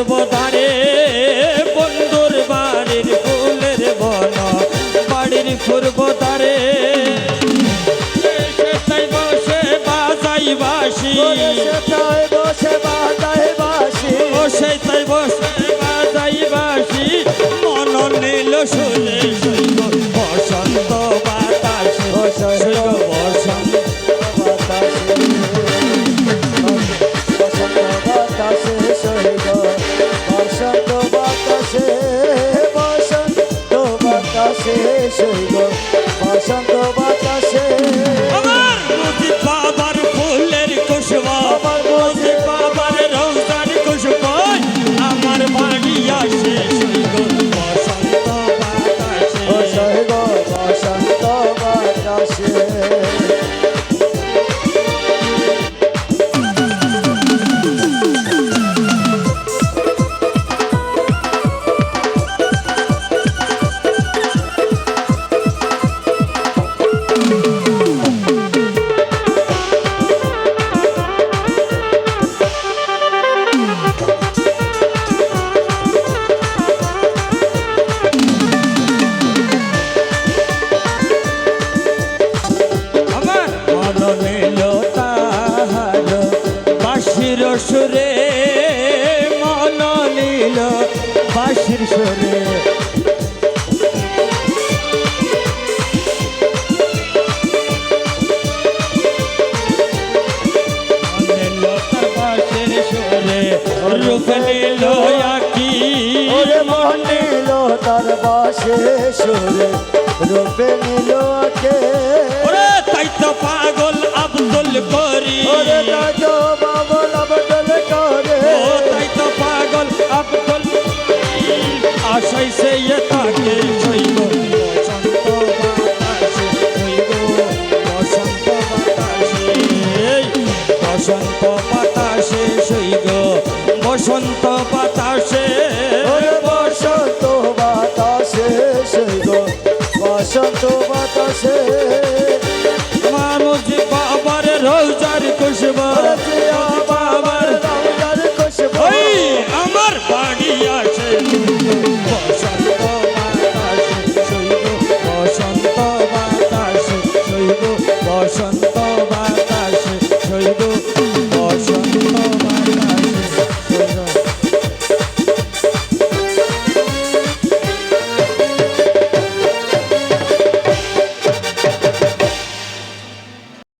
পূর্ব ধারে বন্ধুর বাড়ির ফুলের বন বাড়ির পূর্ব ধারে সেটাই বসে বাজাই বাঁশি সেটাই বসে বাজাই বাঁশি ও সেটাই বসে বাজাই বাঁশি মন নীল শুনে শৈব বসন্ত বাতাসে শৈব বসন্ত বসন্ত বাতাসে আমার মুজি বাবার ফুলের খুশবা আমার মুজি বাবার রোজার খুশবা আমার বাড়ি আসে শৈব বসন্ত বাতাসে শৈব বসন্ত বাতাসে সুরে মন নীল বাঁশির সুরে বাঁশির সুরে রূপ নীল আকি ওরে মন নীল তার বাসে সুরে রূপে নীল আকে ওরে তাই তো পাগল আব্দুল করি ওরে তাই তো পাগল আব্দুল করে ও তাই তো পাগল আব্দুল আশাই সে তাকে শৈব বসন্ত বাতাসে শৈব বসন্ত বাতাসে বসন্ত বাতাসে শৈব বসন্ত বাতাসে